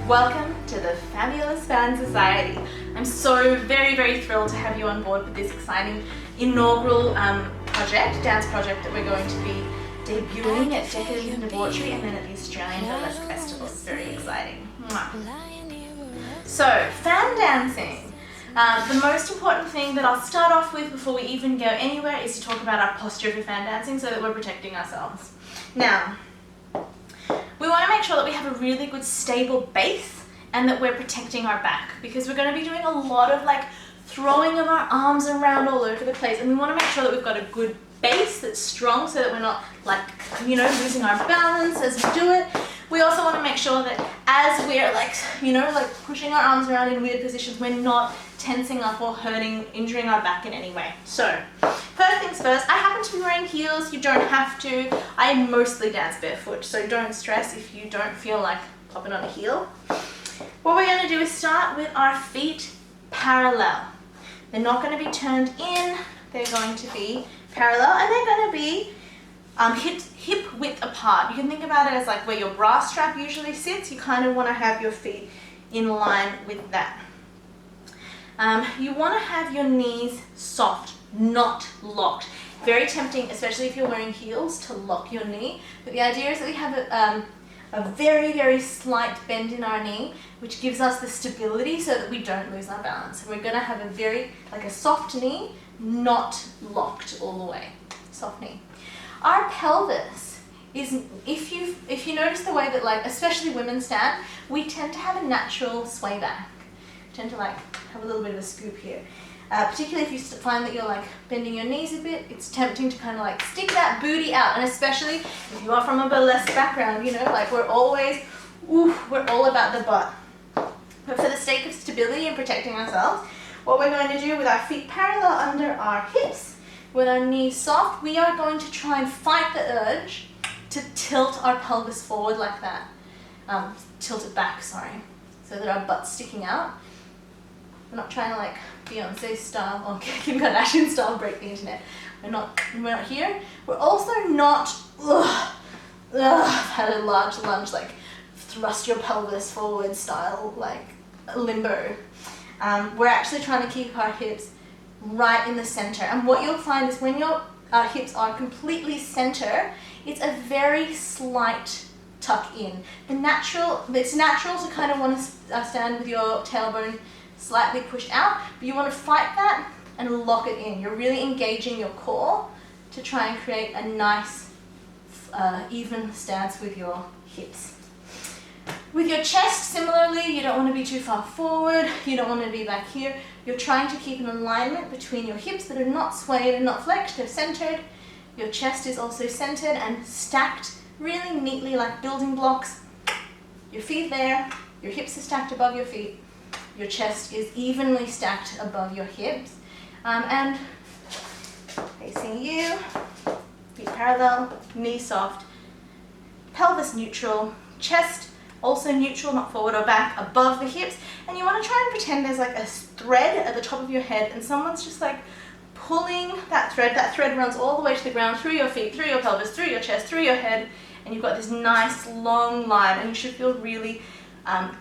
Welcome to the Fabulous Fan Society. I'm so very thrilled to have you on board with this exciting inaugural dance project that we're going to be debuting at Decades in Debauchery and then at the Australian Burlesque Festival. It's very exciting. So, fan dancing. The most important thing that I'll start off with before we even go anywhere is to talk about our posture for fan dancing so that we're protecting ourselves. Now, we want to make sure that we have a really good stable base and that we're protecting our back, because we're going to be doing a lot of like throwing of our arms around all over the place, and we want to make sure that we've got a good base that's strong so that we're not like, you know, losing our balance as we do it. We also want to make sure that as we're like, you know, like pushing our arms around in weird positions, we're not tensing up or injuring our back in any way. So, first things first, I happen to be wearing heels. You don't have to. I mostly dance barefoot, so don't stress if you don't feel like popping on a heel. What we're going to do is start with our feet parallel. They're not going to be turned in. They're going to be parallel, and they're going to be hip width apart. You can think about it as like where your bra strap usually sits. You kind of want to have your feet in line with that. You want to have your knees soft, not locked. Very tempting, especially if you're wearing heels, to lock your knee. But the idea is that we have a very slight bend in our knee, which gives us the stability so that we don't lose our balance. So we're going to have a soft knee, not locked all the way. Soft knee. Our pelvis is, if you notice the way that, like, especially women stand, we tend to have a natural sway back. We tend to like have a little bit of a scoop here. Particularly if you find that you're like bending your knees a bit, it's tempting to kind of like stick that booty out, and especially if you are from a burlesque background, you know, like we're all about the butt. But for the sake of stability and protecting ourselves, what we're going to do with our feet parallel under our hips, with our knees soft, we are going to try and fight the urge to tilt our pelvis forward like that. Tilt it back, sorry, so that our butt's sticking out. We're not trying to like Beyonce style or Kim Kardashian style break the internet. We're not here. We're also not had a large lunge, like thrust your pelvis forward style, like limbo. We're actually trying to keep our hips right in the center. And what you'll find is when your hips are completely center, it's a very slight tuck in. It's natural to kind of want to stand with your tailbone slightly pushed out, but you want to fight that and lock it in. You're really engaging your core to try and create a nice even stance with your hips. With your chest, similarly, you don't want to be too far forward, you don't want to be back here. You're trying to keep an alignment between your hips that are not swayed and not flexed, they're centered. Your chest is also centered and stacked really neatly like building blocks. Your feet there, your hips are stacked above your feet. Your chest is evenly stacked above your hips. And facing you, feet parallel, knees soft, pelvis neutral, chest also neutral, not forward or back, above the hips. And you want to try and pretend there's like a thread at the top of your head and someone's just like pulling that thread. That thread runs all the way to the ground, through your feet, through your pelvis, through your chest, through your head, and you've got this nice long line, and you should feel really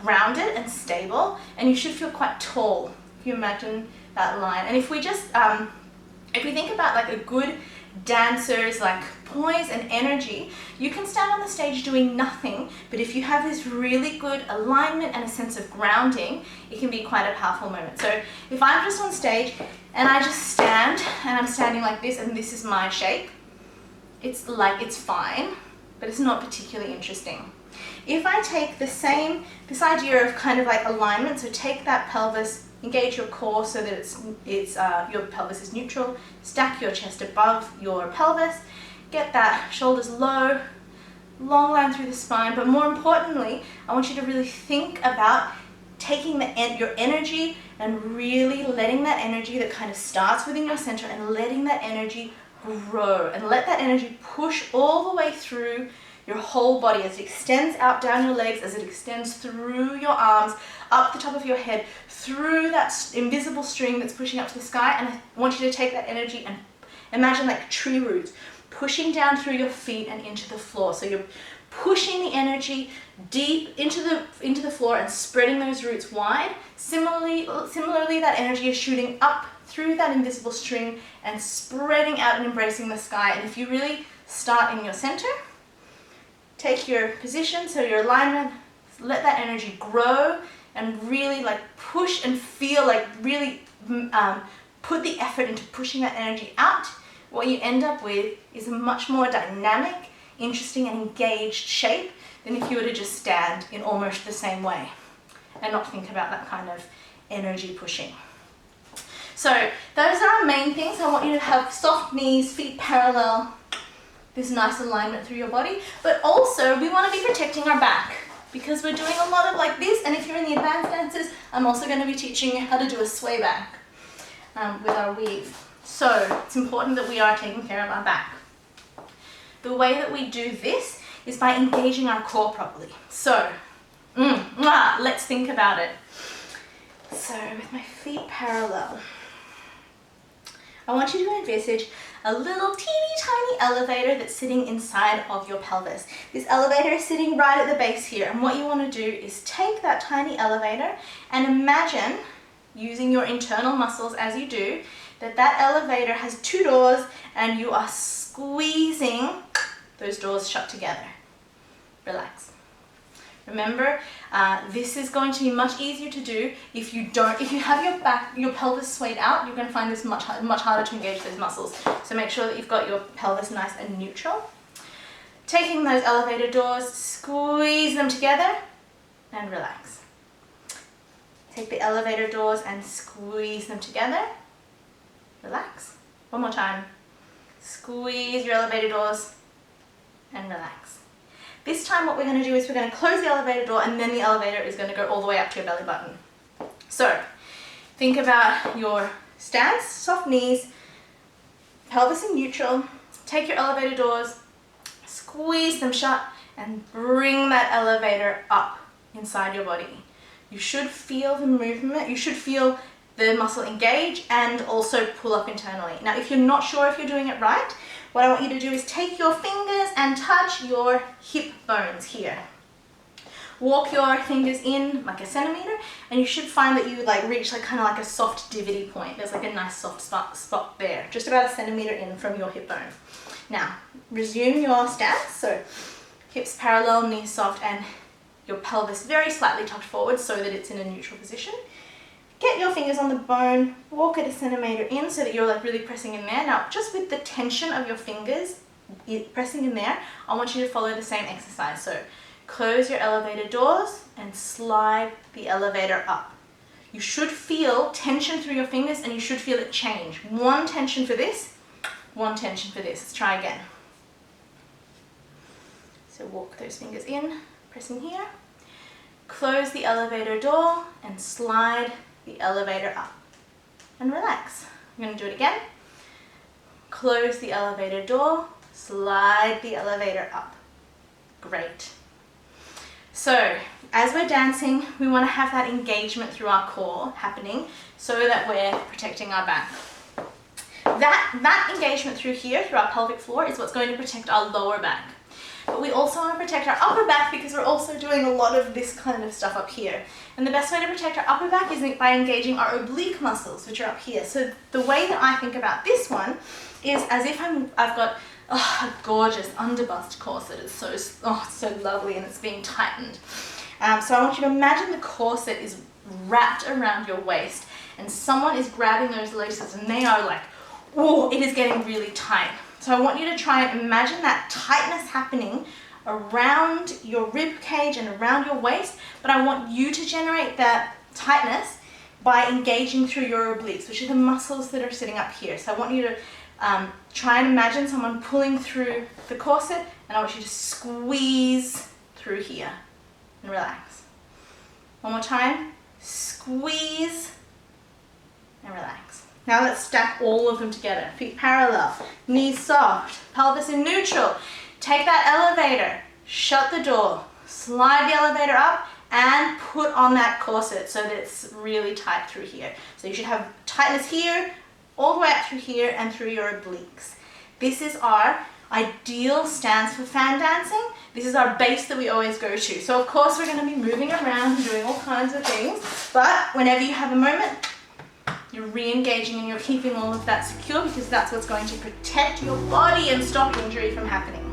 grounded and stable, and you should feel quite tall if you imagine that line. And if we just if we think about like a good dancer's like poise and energy, you can stand on the stage doing nothing, but if you have this really good alignment and a sense of grounding, it can be quite a powerful moment. So if I'm just on stage and I just stand and I'm standing like this and this is my shape, it's fine, but it's not particularly interesting. If I take this idea of kind of like alignment, so take that pelvis, engage your core so that your pelvis is neutral, stack your chest above your pelvis, get that shoulders low, long line through the spine, but more importantly, I want you to really think about taking your energy and really letting that energy that kind of starts within your center and letting that energy grow and let that energy push all the way through your whole body as it extends out down your legs, as it extends through your arms, up the top of your head, through that invisible string that's pushing up to the sky. And I want you to take that energy and imagine like tree roots pushing down through your feet and into the floor. So you're pushing the energy deep into the floor and spreading those roots wide. Similarly, that energy is shooting up through that invisible string and spreading out and embracing the sky. And if you really start in your center, take your position, so your alignment, let that energy grow and really like push and feel like really put the effort into pushing that energy out. What you end up with is a much more dynamic, interesting and engaged shape than if you were to just stand in almost the same way and not think about that kind of energy pushing. So those are our main things. I want you to have soft knees, feet parallel, this nice alignment through your body, but also we want to be protecting our back because we're doing a lot of like this, and if you're in the advanced dances, I'm also going to be teaching you how to do a sway back with our weave. So it's important that we are taking care of our back. The way that we do this is by engaging our core properly. So let's think about it. So with my feet parallel, I want you to envisage a little teeny tiny elevator that's sitting inside of your pelvis. This elevator is sitting right at the base here, and what you want to do is take that tiny elevator and imagine, using your internal muscles as you do, that elevator has two doors and you are squeezing those doors shut together. Relax. Remember, this is going to be much easier to do if you have your pelvis swayed out. You're going to find this much harder to engage those muscles. So make sure that you've got your pelvis nice and neutral. Taking those elevator doors, squeeze them together and relax. Take the elevator doors and squeeze them together. Relax. One more time. Squeeze your elevator doors and relax. This time what we're going to do is we're going to close the elevator door, and then the elevator is going to go all the way up to your belly button. So think about your stance, soft knees, pelvis in neutral. Take your elevator doors, squeeze them shut, and bring that elevator up inside your body. You should feel the movement. You should feel the muscle engage and also pull up internally. Now, if you're not sure if you're doing it right, what I want you to do is take your fingers and touch your hip bones here. Walk your fingers in like a centimeter, and you should find that you like reach like kind of like a soft divot point. There's like a nice soft spot there, just about a centimeter in from your hip bone. Now, resume your stance. So hips parallel, knees soft, and your pelvis very slightly tucked forward so that it's in a neutral position. Get your fingers on the bone, walk it a centimeter in so that you're like really pressing in there. Now, just with the tension of your fingers pressing in there, I want you to follow the same exercise. So close your elevator doors and slide the elevator up. You should feel tension through your fingers, and you should feel it change. One tension for this, one tension for this. Let's try again. So walk those fingers in, pressing here. Close the elevator door and slide the elevator up and relax. I'm going to do it again. Close the elevator door, slide the elevator up. Great. So as we're dancing, we want to have that engagement through our core happening so that we're protecting our back. That engagement through here, through our pelvic floor, is what's going to protect our lower back. But we also want to protect our upper back because we're also doing a lot of this kind of stuff up here. And the best way to protect our upper back is by engaging our oblique muscles, which are up here. So the way that I think about this one is as if I've got a gorgeous underbust corset. It's so lovely, and it's being tightened. So I want you to imagine the corset is wrapped around your waist, and someone is grabbing those laces, and they are like, oh, it is getting really tight. So I want you to try and imagine that tightness happening around your rib cage and around your waist, but I want you to generate that tightness by engaging through your obliques, which are the muscles that are sitting up here. So I want you to try and imagine someone pulling through the corset, and I want you to squeeze through here and relax. One more time, squeeze and relax. Now let's stack all of them together. Feet parallel, knees soft, pelvis in neutral. Take that elevator, shut the door, slide the elevator up, and put on that corset so that it's really tight through here. So you should have tightness here, all the way up through here and through your obliques. This is our Ideal stands for fan dancing. This is our base that we always go to. So of course we're going to be moving around and doing all kinds of things, but whenever you have a moment, you're re-engaging and you're keeping all of that secure, because that's what's going to protect your body and stop injury from happening.